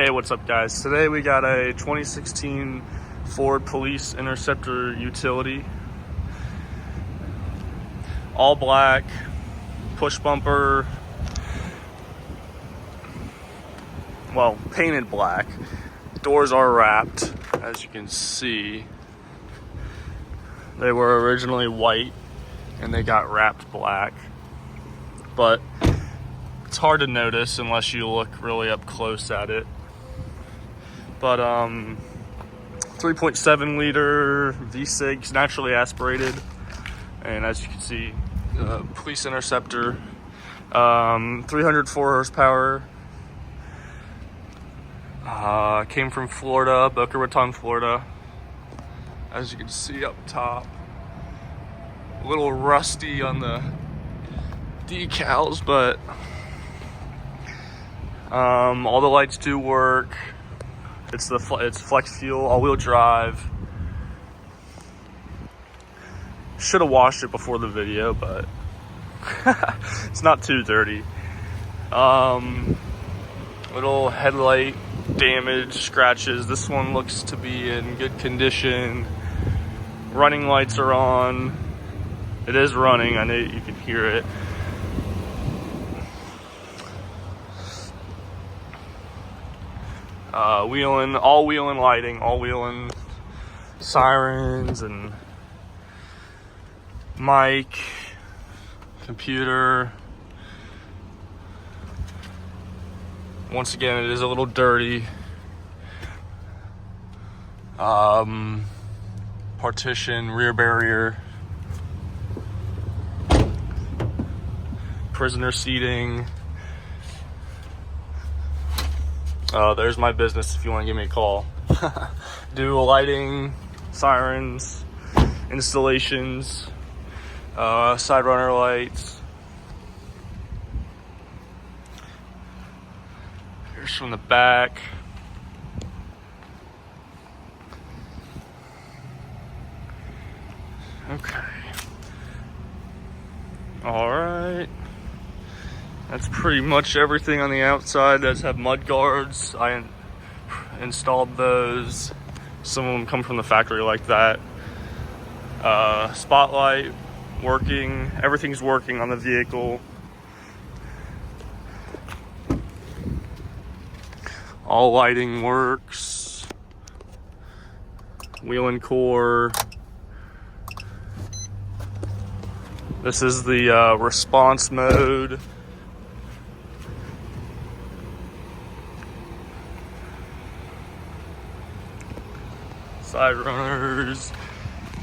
Hey, what's up guys? Today we got a 2016 Ford Police Interceptor utility. All black, push bumper, well, painted black. Doors are wrapped, as you can see. They were originally white and they got wrapped black. But it's hard to notice unless you look really up close at it. But 3.7 liter V6, naturally aspirated, and as you can see, Police Interceptor, 304 horsepower. Came from Florida, Boca Raton, Florida. As you can see up top, a little rusty on the decals, but all the lights do work. It's flex fuel, all-wheel drive. Should have washed it before the video, but it's not too dirty. Little headlight damage, scratches. This one looks to be in good condition. Running lights are on. It is running, I know you can hear it. All wheeling lighting, all wheeling sirens and mic, computer. Once again, it is a little dirty. Partition, rear barrier, prisoner seating. There's my business if you want to give me a call. Do lighting, sirens, installations, side runner lights. Here's from the back. Okay. All right. That's pretty much everything on the outside. Does have mud guards. I installed those. Some of them come from the factory like that. Spotlight working. Everything's working on the vehicle. All lighting works. Whelen Core. This is the response mode. Side runners.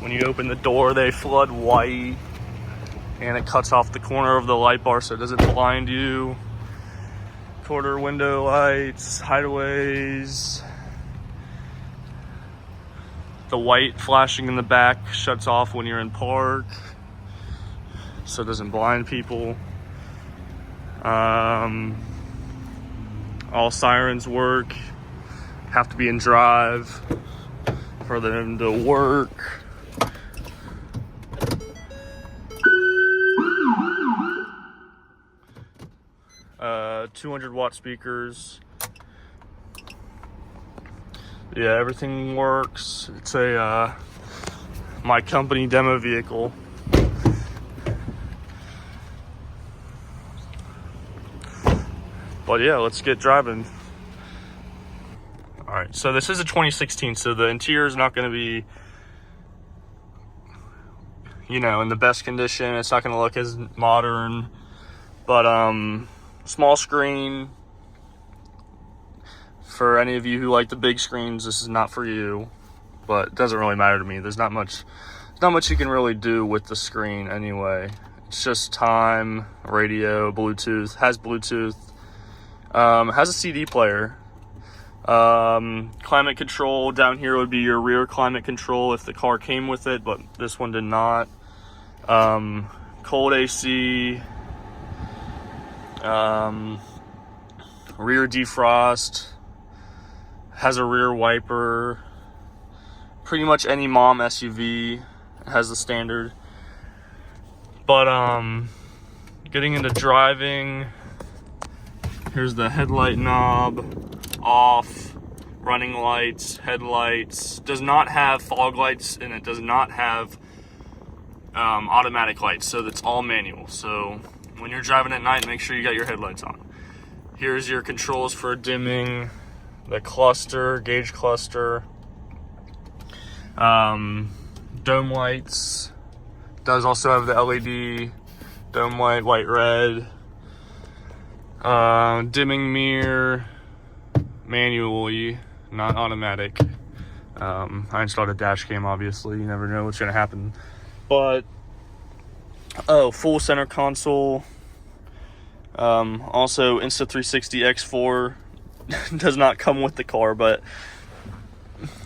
When you open the door, they flood white, and it cuts off the corner of the light bar so it doesn't blind you. Quarter window lights, hideaways. The white flashing in the back shuts off when you're in park, so it doesn't blind people. All sirens work. Have to be in drive for them to work. Uh, 200-watt speakers. Yeah, everything works. It's a my company demo vehicle. But yeah, let's get driving. All right, so this is a 2016, so the interior is not going to be, in the best condition. It's not going to look as modern, but small screen. For any of you who like the big screens, this is not for you, but it doesn't really matter to me. There's not much you can really do with the screen anyway. It's just time, radio, Bluetooth, has Bluetooth, has a CD player. Climate control down here would be your rear climate control if the car came with it, but this one did not. Cold AC, rear defrost, has a rear wiper. Pretty much any mom SUV has the standard. But getting into driving, here's the headlight knob, off, running lights, headlights. Does not have fog lights, and it does not have automatic lights, so that's all manual. So when you're driving at night, make sure you got your headlights on. Here's your controls for dimming, the cluster, gauge cluster, dome lights. Does also have the LED dome light, white, red, dimming mirror, manually, not automatic. I installed a dash cam, obviously, you never know what's gonna happen. But, full center console. Also, Insta360 X4 does not come with the car, but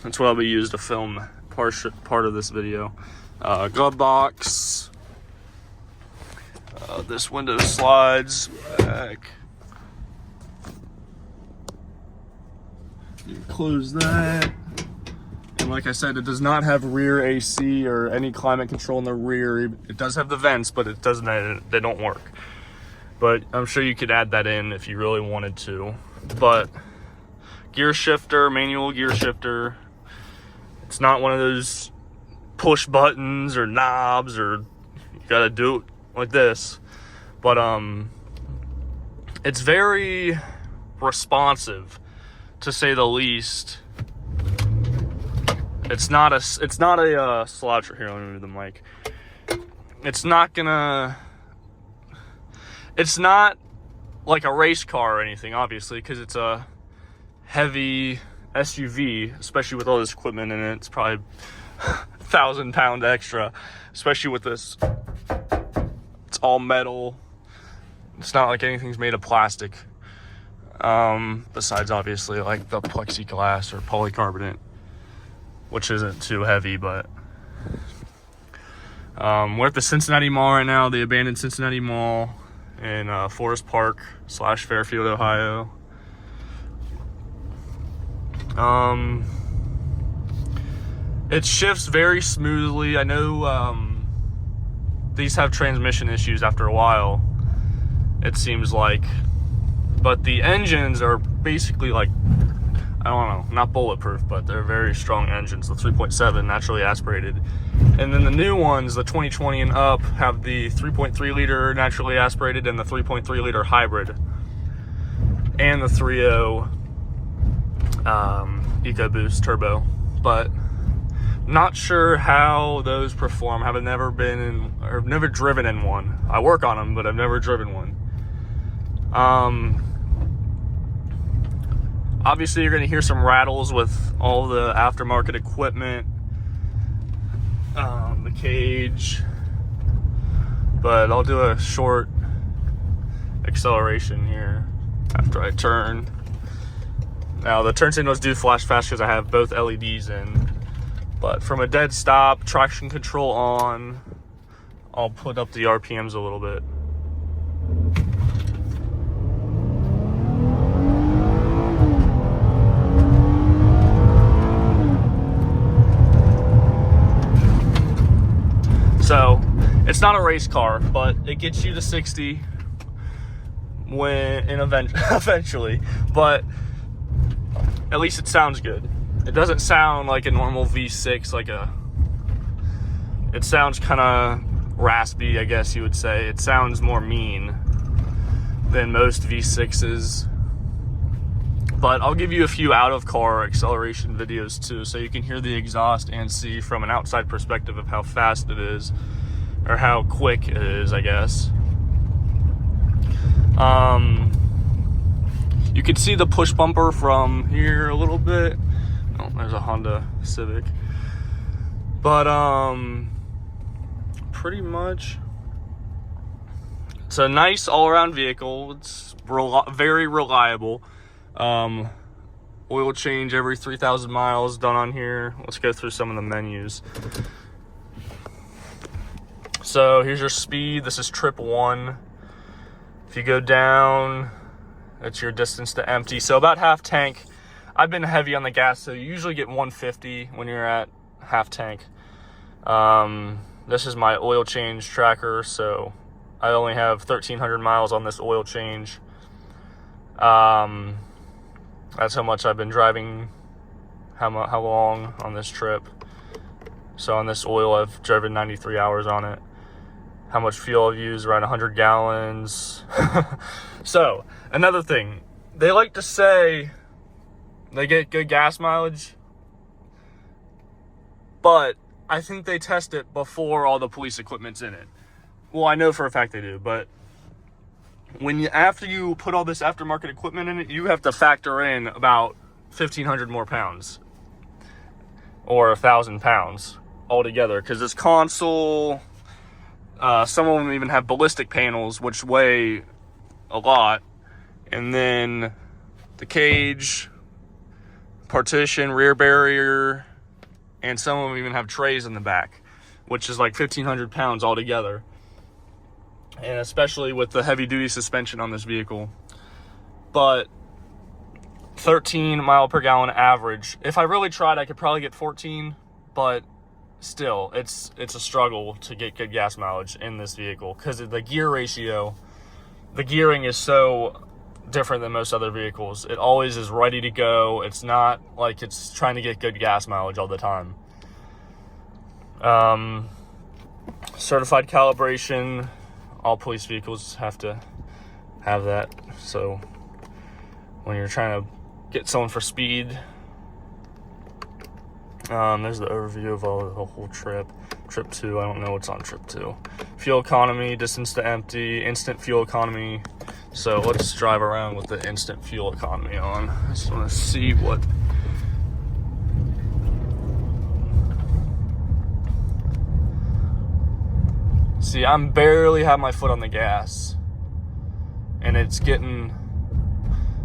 that's what I'll be used to film part of this video. Glove box. This window slides back. You close that. And like I said, it does not have rear AC or any climate control in the rear. It does have the vents, but it doesn't. They don't work. But I'm sure you could add that in if you really wanted to. But gear shifter, manual gear shifter. It's not one of those push buttons or knobs, or you gotta do it like this. But it's very responsive, to say the least. It's not a sloucher. Here, let me move the mic. It's not like a race car or anything, obviously, because it's a heavy SUV, especially with all this equipment in it. It's probably 1,000 pound extra, especially with this. It's all metal. It's not like anything's made of plastic. Besides, obviously, like the plexiglass or polycarbonate, which isn't too heavy, but we're at the Cincinnati Mall right now, the abandoned Cincinnati Mall in Forest Park / Fairfield, Ohio. It shifts very smoothly. I know these have transmission issues after a while, it seems like, but the engines are basically like, I don't know, not bulletproof, but they're very strong engines. The 3.7 naturally aspirated. And then the new ones, the 2020 and up, have the 3.3 liter naturally aspirated and the 3.3 liter hybrid. And the 3.0 EcoBoost turbo. But not sure how those perform. I've never driven in one. I work on them, but I've never driven one. Obviously, you're going to hear some rattles with all the aftermarket equipment, the cage, but I'll do a short acceleration here after I turn. Now, the turn signals do flash fast because I have both LEDs in, but from a dead stop, traction control on, I'll put up the RPMs a little bit. So it's not a race car, but it gets you to 60 eventually. But at least it sounds good. It doesn't sound like a normal V6, it sounds kind of raspy, I guess you would say. It sounds more mean than most V6s. But I'll give you a few out-of-car acceleration videos too, so you can hear the exhaust and see from an outside perspective of how fast it is, or how quick it is, I guess. You can see the push bumper from here a little bit. Oh, there's a Honda Civic. But pretty much, it's a nice all-around vehicle. It's very reliable. Oil change every 3,000 miles done on here. Let's go through some of the menus. So here's your speed. This is trip 1. If you go down, that's your distance to empty. So about half tank. I've been heavy on the gas, so you usually get 150 when you're at half tank. This is my oil change tracker, so I only have 1,300 miles on this oil change. That's how much I've been driving, how long on this trip. So on this oil, I've driven 93 hours on it. How much fuel I've used, around 100 gallons. So, another thing. They like to say they get good gas mileage, but I think they test it before all the police equipment's in it. Well, I know for a fact they do, but after you put all this aftermarket equipment in it, you have to factor in about 1,500 more pounds or 1,000 pounds altogether, because this console, some of them even have ballistic panels which weigh a lot, and then the cage, partition, rear barrier, and some of them even have trays in the back, which is like 1,500 pounds altogether. And especially with the heavy duty suspension on this vehicle. But 13 mile per gallon average. If I really tried, I could probably get 14, but still, it's a struggle to get good gas mileage in this vehicle because of the gear ratio. The gearing is so different than most other vehicles. It always is ready to go. It's not like it's trying to get good gas mileage all the time. Certified calibration. All police vehicles have to have that. So when you're trying to get someone for speed, there's the overview of the whole trip. Trip 2, I don't know what's on trip 2. Fuel economy, distance to empty, instant fuel economy. So let's drive around with the instant fuel economy on. I just want to see what. See, I'm barely have my foot on the gas. And it's getting,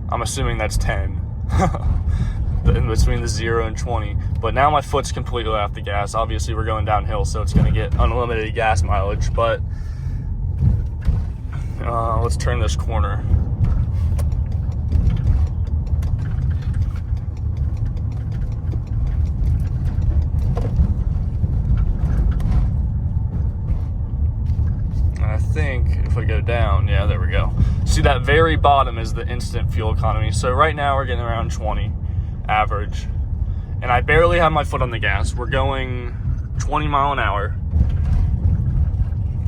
I'm assuming that's 10. In between the 0 and 20. But now my foot's completely off the gas. Obviously, we're going downhill, so it's going to get unlimited gas mileage. But let's turn this corner. I think if we go down, yeah, there we go. See, that very bottom is the instant fuel economy. So right now we're getting around 20 average. And I barely have my foot on the gas. We're going 20 mile an hour.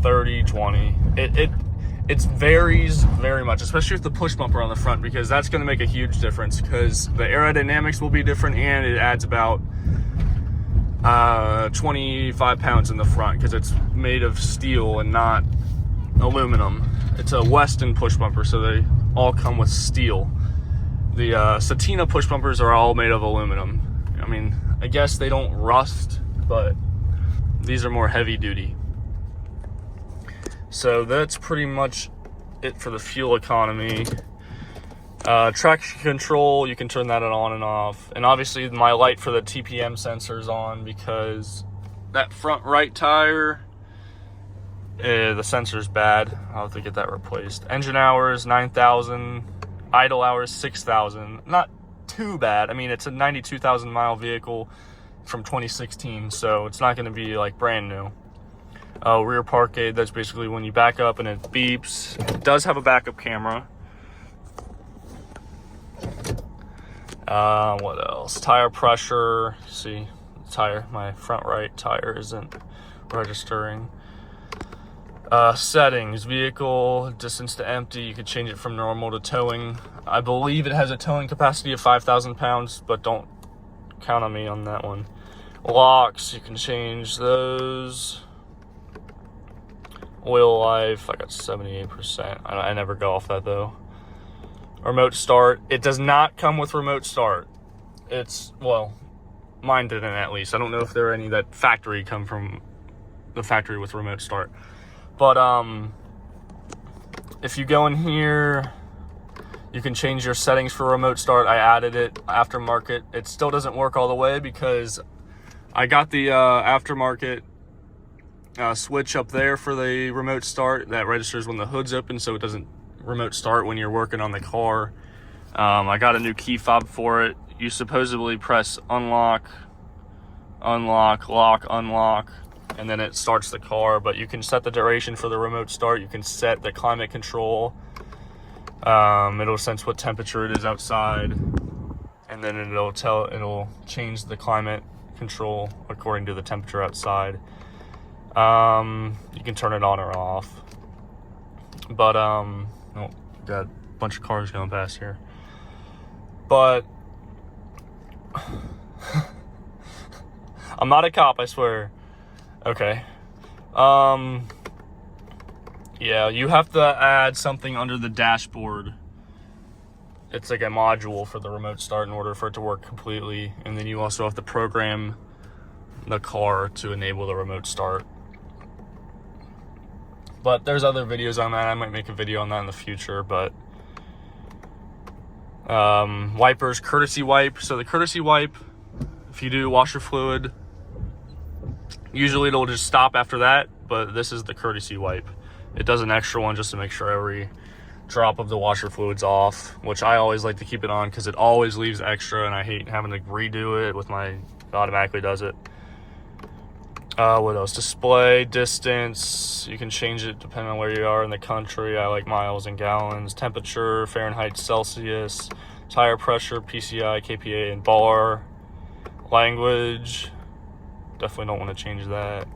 30, 20. It varies very much, especially with the push bumper on the front, because that's going to make a huge difference because the aerodynamics will be different and it adds about 25 pounds in the front because it's made of steel and not aluminum. It's a Weston push bumper, so they all come with steel. The Satina push bumpers are all made of aluminum. I mean, I guess they don't rust, but these are more heavy duty. So that's pretty much it for the fuel economy. Traction control, you can turn that on and off. And obviously my light for the TPM sensor is on because that front right tire, the sensor's bad. I'll have to get that replaced. Engine hours, 9,000. Idle hours, 6,000. Not too bad. I mean, it's a 92,000 mile vehicle from 2016, so it's not going to be like brand new. Rear park aid, that's basically when you back up and it beeps. It does have a backup camera. What else? Tire pressure. See, my front right tire isn't registering. Settings, vehicle, distance to empty, you could change it from normal to towing. I believe it has a towing capacity of 5,000 pounds, but don't count on me on that one. Locks, you can change those. Oil life, I got 78%. I never go off that though. Remote start, it does not come with remote start. Well, mine didn't at least. I don't know if there are any that factory come from the factory with remote start. But if you go in here, you can change your settings for remote start. I added it aftermarket. It still doesn't work all the way because I got the aftermarket switch up there for the remote start that registers when the hood's open, so it doesn't remote start when you're working on the car. I got a new key fob for it. You supposedly press unlock, lock, unlock, and then it starts the car. But you can set the duration for the remote start. You can set the climate control. It'll sense what temperature it is outside. and then it'll change the climate control according to the temperature outside. You can turn it on or off. But oh, got a bunch of cars going past here. But I'm not a cop, I swear. Okay. Yeah, you have to add something under the dashboard. It's like a module for the remote start in order for it to work completely. And then you also have to program the car to enable the remote start. But there's other videos on that. I might make a video on that in the future, but wipers, courtesy wipe. So the courtesy wipe, if you do washer fluid, usually it'll just stop after that, but this is the courtesy wipe. It does an extra one just to make sure every drop of the washer fluid's off, which I always like to keep it on because it always leaves extra and I hate having to redo it with it automatically does it. What else? Display, distance, you can change it depending on where you are in the country. I like miles and gallons. Temperature, Fahrenheit, Celsius, tire pressure, PCI, KPA, and bar. Language, definitely don't want to change that.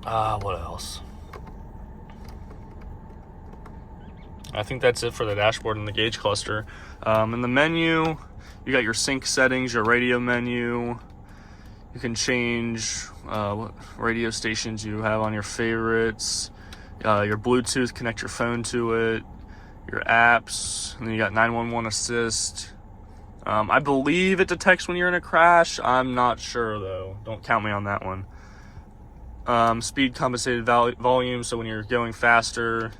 What else? I think that's it for the dashboard and the gauge cluster. In the menu, you got your sync settings, your radio menu. You can change what radio stations you have on your favorites, your Bluetooth, connect your phone to it, your apps, and then you got 911 assist. I believe it detects when you're in a crash. I'm not sure though. Don't count me on that one. Speed compensated volume, so when you're going faster,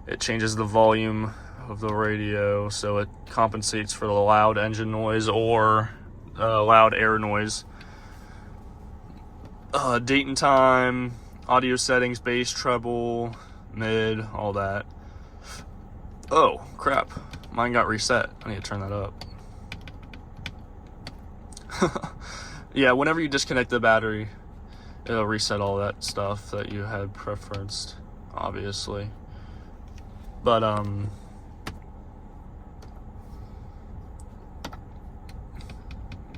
it changes the volume of the radio, so it compensates for the loud engine noise or loud air noise. Date and time, audio settings, bass, treble, mid, all that. Oh, crap. Mine got reset. I need to turn that up. Yeah, whenever you disconnect the battery, it'll reset all that stuff that you had preferenced, obviously. But, you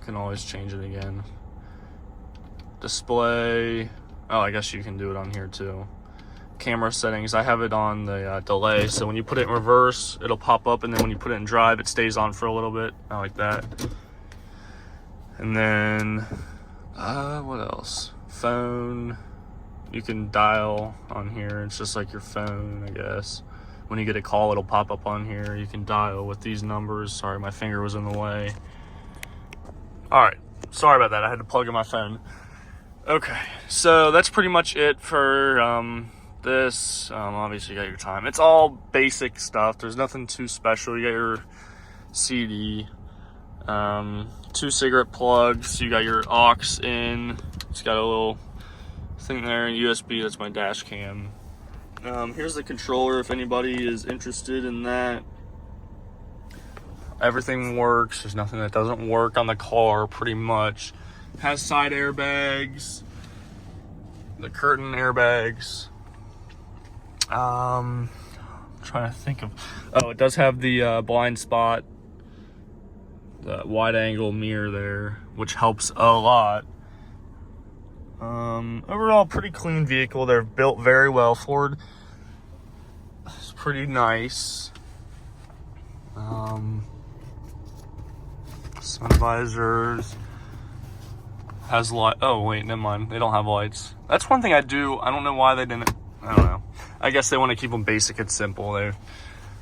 can always change it again. Display, oh, I guess you can do it on here too. Camera settings, I have it on the delay, so when you put it in reverse, it'll pop up, and then when you put it in drive, it stays on for a little bit. I like that. And then, what else? Phone, you can dial on here. It's just like your phone, I guess. When you get a call, it'll pop up on here. You can dial with these numbers. Sorry, my finger was in the way. All right, sorry about that. I had to plug in my phone. Okay, so that's pretty much it for this. Obviously, you got your time. It's all basic stuff. There's nothing too special. You got your CD, 2 cigarette plugs. You got your aux in. It's got a little thing there, USB. That's my dash cam. Here's the controller if anybody is interested in that. Everything works. There's nothing that doesn't work on the car, pretty much. Has side airbags, the curtain airbags. I'm trying to think of. Oh, it does have the blind spot, the wide angle mirror there, which helps a lot. Overall, pretty clean vehicle. They're built very well. Ford is pretty nice. Sun visors. Has light. Oh wait, never mind. They don't have lights. That's one thing I don't know why they didn't. I don't know. I guess they want to keep them basic and simple. They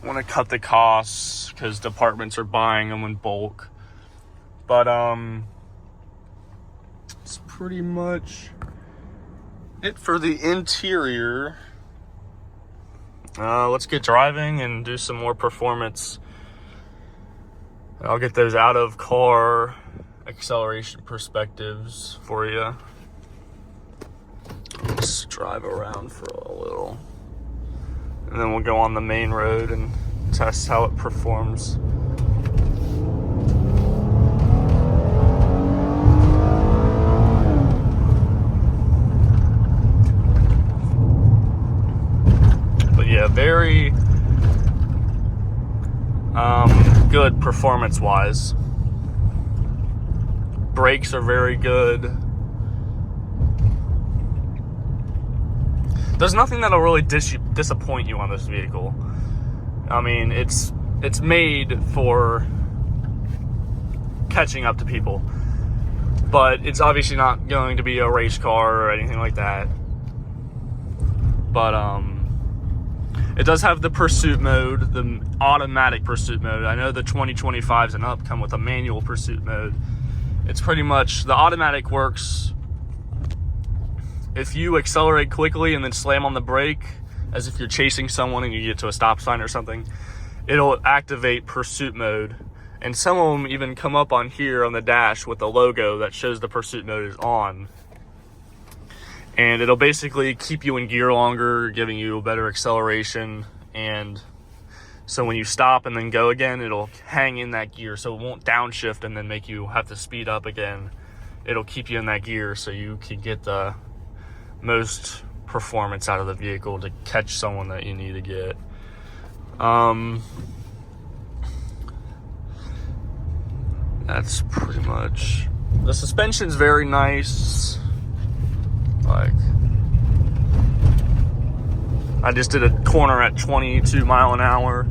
want to cut the costs because departments are buying them in bulk. But it's pretty much it for the interior. Let's get driving and do some more performance. I'll get those out of car acceleration perspectives for you. Let's drive around for a little, and then we'll go on the main road and test how it performs. But yeah, very good performance-wise. Brakes are very good. There's nothing that'll really disappoint you on this vehicle. I mean, it's made for catching up to people, but it's obviously not going to be a race car or anything like that. But it does have the pursuit mode, the automatic pursuit mode. I know the 2025s and up come with a manual pursuit mode. It's pretty much, the automatic works if you accelerate quickly and then slam on the brake, as if you're chasing someone and you get to a stop sign or something, it'll activate pursuit mode. And some of them even come up on here on the dash with a logo that shows the pursuit mode is on. And it'll basically keep you in gear longer, giving you better acceleration. And so when you stop and then go again, it'll hang in that gear, so it won't downshift and then make you have to speed up again. It'll keep you in that gear so you can get the most performance out of the vehicle to catch someone that you need to get. That's pretty much. The suspension's very nice. Like, I just did a corner at 22 mile an hour.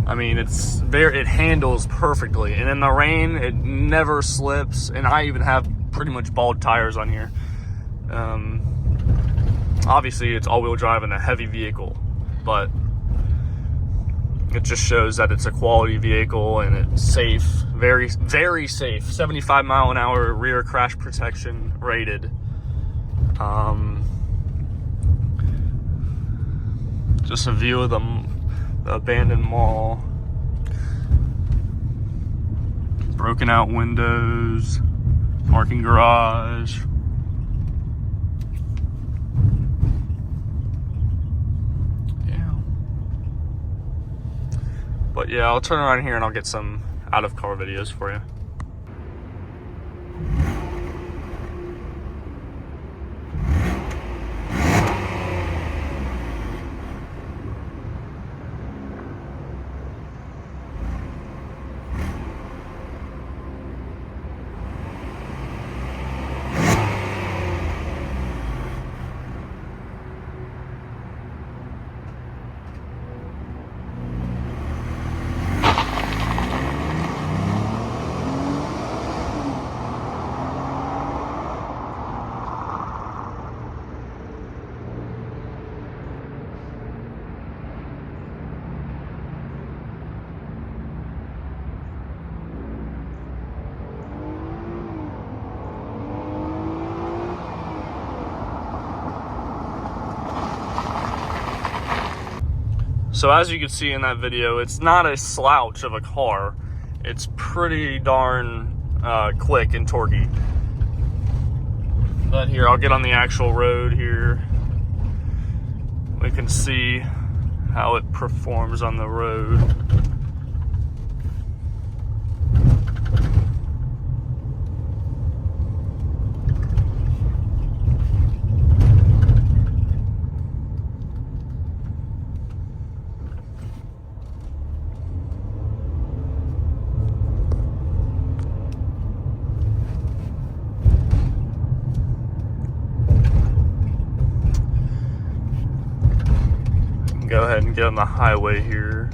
I mean, it handles perfectly, and in the rain it never slips. And I even have pretty much bald tires on here. Obviously it's all-wheel drive and a heavy vehicle, but it just shows that it's a quality vehicle and it's safe, very, very safe. 75 mile an hour rear crash protection rated. Just a view of the abandoned mall. Broken out windows, parking garage. But yeah, I'll turn around here and I'll get some out-of-car videos for you. So as you can see in that video, it's not a slouch of a car. It's pretty darn quick and torquey. But here, I'll get on the actual road here. We can see how it performs on the road. Go ahead and get on the highway here.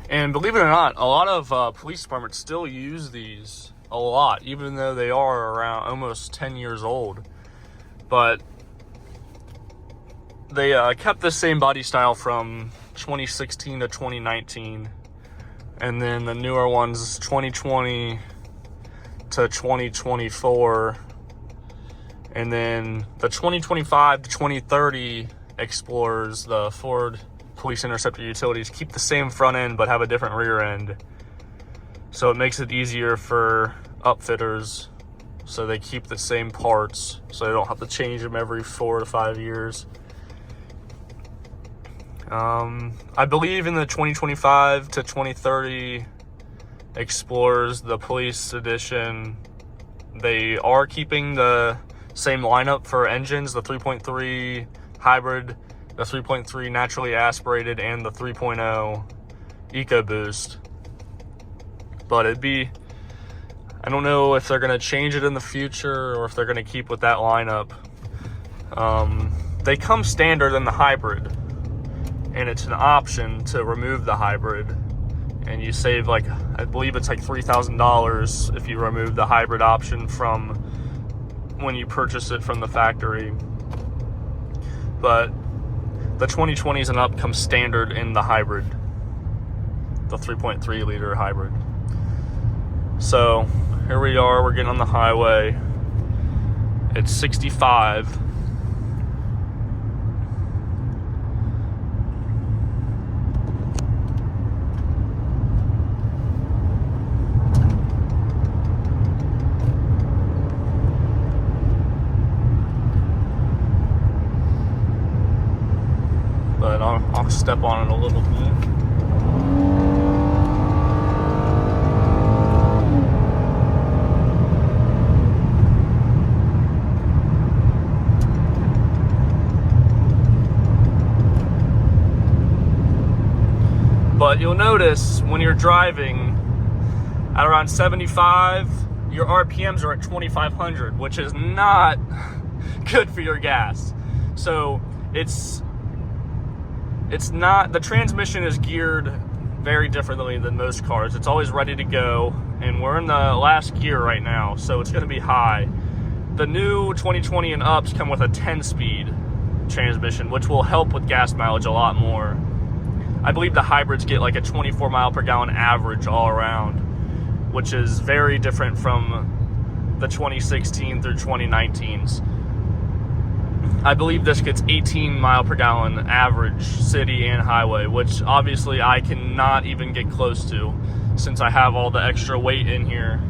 And believe it or not, a lot of police departments still use these a lot, even though they are around almost 10 years old. But they kept the same body style from 2016 to 2019. And then the newer ones, 2020 to 2024, and then the 2025 to 2030 Explorers, the Ford Police Interceptor Utilities, keep the same front end but have a different rear end, so it makes it easier for upfitters, so they keep the same parts so they don't have to change them every 4 to 5 years. I believe in the 2025 to 2030 Explorers, the police edition, they are keeping the Same lineup for engines, the 3.3 hybrid, the 3.3 naturally aspirated, and the 3.0 EcoBoost. But it'd be, I don't know if they're going to change it in the future or if they're going to keep with that lineup. They come standard in the hybrid, and it's an option to remove the hybrid, and you save like, I believe it's like $3,000 if you remove the hybrid option from when you purchase it from the factory. But the 2020s and up come standard in the hybrid, the 3.3 liter hybrid. So here we are, we're getting on the highway. It's 65. But I'll step on it a little bit. But you'll notice when you're driving at around 75, your RPMs are at 2,500, which is not good for your gas. So it's not, the transmission is geared very differently than most cars. It's always ready to go, and we're in the last gear right now, so it's going to be high. The new 2020 and ups come with a 10-speed transmission, which will help with gas mileage a lot more. I believe the hybrids get like a 24 mile per gallon average all around, which is very different from the 2016 through 2019s. I believe this gets 18 mile per gallon average city and highway, which obviously I cannot even get close to since I have all the extra weight in here.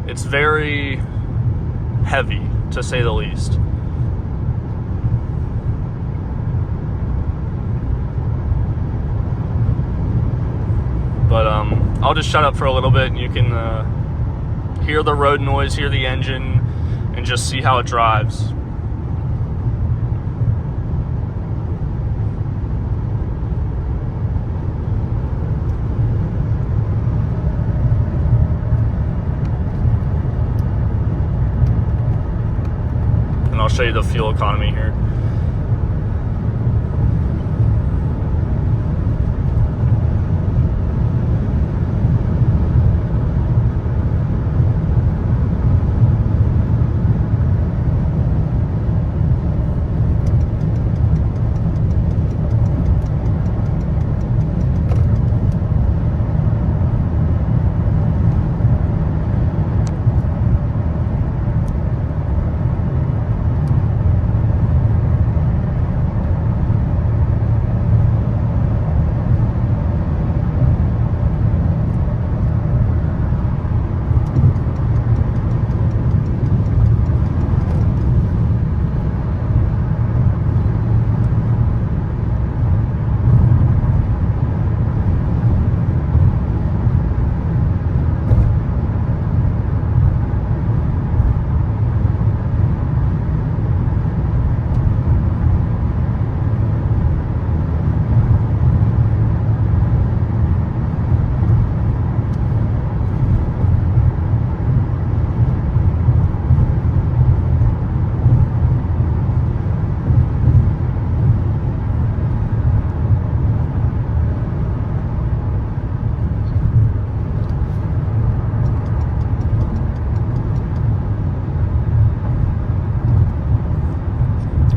It's very heavy, to say the least. But I'll just shut up for a little bit and you can hear the road noise, hear the engine, and just see how it drives. And I'll show you the fuel economy here.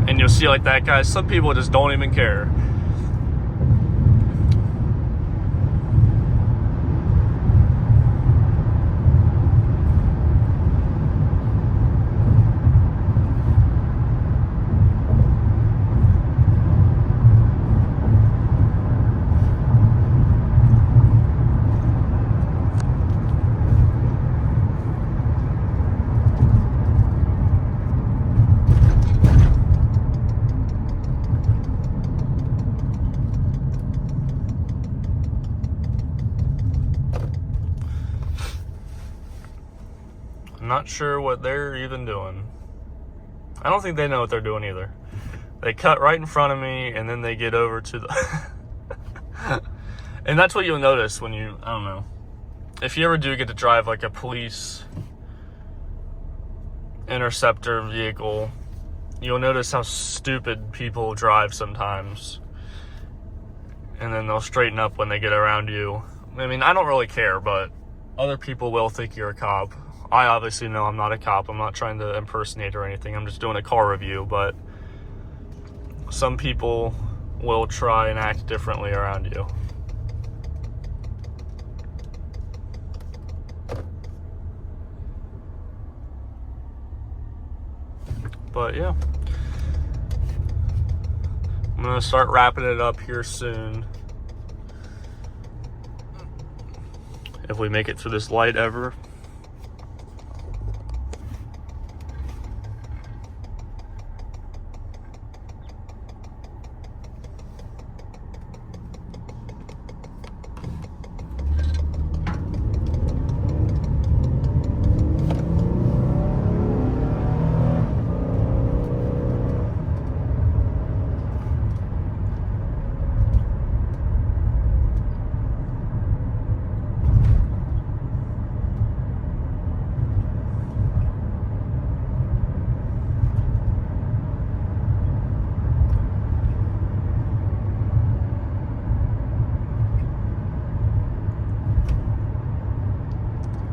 And you'll see like that, guys, some people just don't even care. I'm not sure what they're even doing. I don't think they know what they're doing either. They cut right in front of me, and then they get over to the... And that's what you'll notice when you, I don't know. If you ever do get to drive like a police Interceptor vehicle, you'll notice how stupid people drive sometimes. And then they'll straighten up when they get around you. I mean, I don't really care, but other people will think you're a cop. I obviously know I'm not a cop. I'm not trying to impersonate or anything. I'm just doing a car review, but some people will try and act differently around you. But yeah, I'm gonna start wrapping it up here soon. If we make it through this light ever.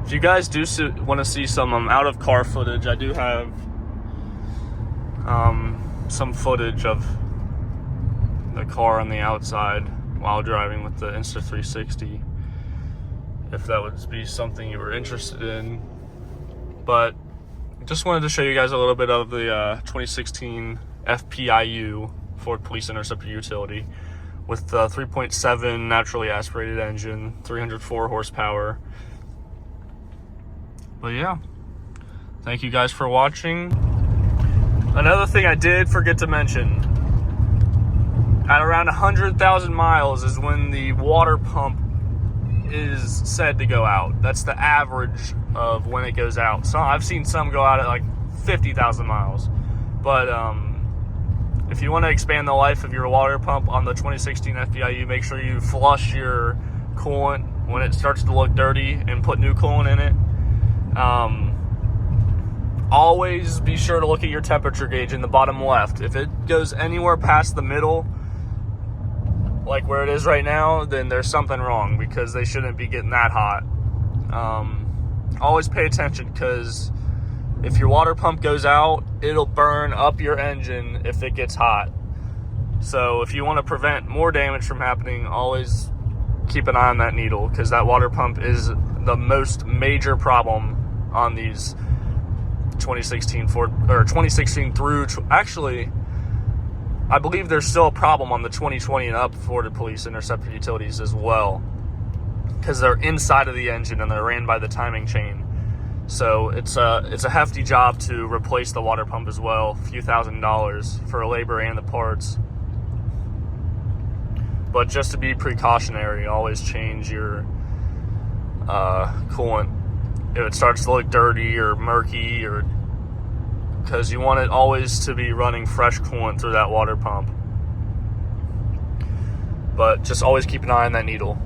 If you guys do want to see some out of car footage, I do have some footage of the car on the outside while driving with the Insta360, if that would be something you were interested in. But just wanted to show you guys a little bit of the 2016 FPIU, Ford Police Interceptor Utility, with the 3.7 naturally aspirated engine, 304 horsepower. But yeah, thank you guys for watching. Another thing I did forget to mention, at around 100,000 miles is when the water pump is said to go out. That's the average of when it goes out. So I've seen some go out at like 50,000 miles. But if you want to expand the life of your water pump on the 2016 FPIU, make sure you flush your coolant when it starts to look dirty and put new coolant in it. Always be sure to look at your temperature gauge in the bottom left. If it goes anywhere past the middle, like where it is right now, then there's something wrong, because they shouldn't be getting that hot. Always pay attention, because if your water pump goes out, it'll burn up your engine if it gets hot. So if you want to prevent more damage from happening, always keep an eye on that needle, because that water pump is the most major problem on these 2016 Ford, or 2016 through, actually, I believe there's still a problem on the 2020 and up Ford Police Interceptor Utilities as well, because they're inside of the engine and they're ran by the timing chain. So it's a hefty job to replace the water pump as well, a few $1,000s for labor and the parts. But just to be precautionary, always change your coolant if it starts to look dirty or murky, or because you want it always to be running fresh coolant through that water pump. But just always keep an eye on that needle.